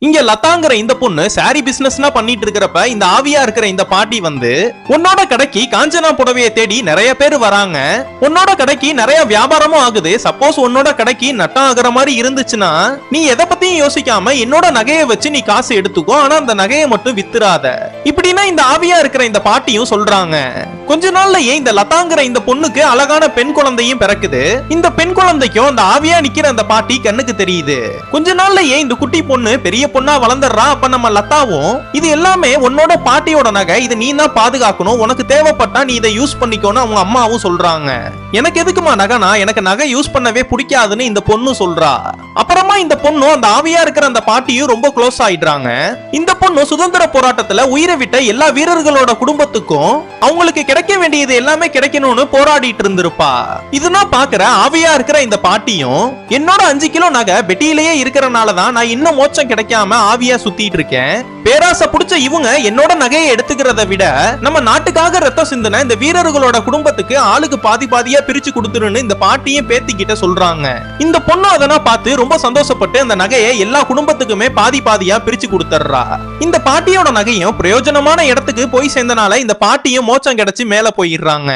இங்க லதாங்கிற இந்த பொண்ணு சாரி பிசினஸ்னா பண்ணிட்டு இருக்கிறப்ப இந்த ஆவியா இருக்கிற இந்த பாட்டி வந்து உன்னோட கடைக்கு காஞ்சனா புடவையை தேடி நிறைய பேர் வராங்க. உன்னோட கடைக்கு நிறைய வியாபாரமும் ஆகுது. சப்போஸ் உன்னோட கடைக்கு நட்டம் ஆகுற மாதிரி இருந்துச்சுன்னா நீ எதை பத்தியும் யோசிக்காம என்னோட நகையை வச்சு நீ காசு எடுத்துக்கோ, ஆனா அந்த நகையை மட்டும் வித்துறாத. இப்படின்னா இந்த ஆவியா இருக்கிற இந்த பாட்டியும் சொல்றாங்க. கொஞ்ச நாள்லயே இந்த லதாங்கிற இந்த பொண்ணுக்கு அழகான பெண் குழந்தையும் பிறக்குது. இந்த பெண் குழந்தைக்கும் அந்த ஆவியா நிக்கிற அந்த பாட்டி கண்ணுக்கு தெரியுது. கொஞ்ச நாள்லயே இந்த குட்டி பொண்ணு பெரிய பொண்ணா வளர்ந்துடுறா. அப்ப நம்ம லதாவும் இது எல்லாமே உன்னோட பாட்டியோட நகை, இது நீ தான் பாதுகாக்கணும், உனக்கு தேவைப்பட்டா நீ இதை யூஸ் பண்ணிக்கோன்னு அவங்க அம்மாவும் சொல்றாங்க. எனக்கு எதுக்குமா நகைனா, எனக்கு நகை யூஸ் பண்ணவே பிடிக்காதுன்னு இந்த பொண்ணு சொல்றா. அப்புறமா இந்த பொண்ணு அந்த ஆவியா இருக்கிற அந்த பாட்டியும் ரொம்ப க்ளோஸ் ஆயிடுறாங்க. இந்த பொண்ணு சுதந்திர போராட்டத்துல உயிரை விட்ட எல்லா வீரர்களோட குடும்பத்துக்கும் அவங்களுக்கு கிடைக்க வேண்டியது எல்லாமே கிடைக்கணும்னு போராடிட்டு இருந்திருப்பா. இதுதான் பாக்குற ஆவியா இருக்கிற இந்த பாட்டியும் என்னோட 5 கிலோ நகை பெட்டியிலேயே இருக்கிறனாலதான் நான் இன்னும் மோட்சம் கிடைக்காம ஆவியா சுத்திட்டு இருக்கேன். பேராசை புடிச்ச இவங்க என்னோட நகையை எடுத்துக்கிறத விட நம்ம நாட்டுக்காக ரத்தம் சிந்தின இந்த வீரர்களோட குடும்பத்துக்கு ஆளுக்கு பாதி பாதியா பிரிச்சு கொடுத்துருன்னு இந்த பாட்டியும் பேத்திக்கிட்ட சொல்றாங்க. இந்த பொண்ணு அதெல்லாம் பார்த்து ரொம்ப சந்தோஷப்பட்டு அந்த நகையை எல்லா குடும்பத்துக்குமே பாதி பாதியா பிரிச்சு கொடுத்துறா. இந்த பாட்டியோட நகையும் பிரயோஜனமான இடத்துக்கு போய் சேர்ந்தனால இந்த பாட்டியும் மோட்சம் கிடைச்சு மேல போயிடுறாங்க.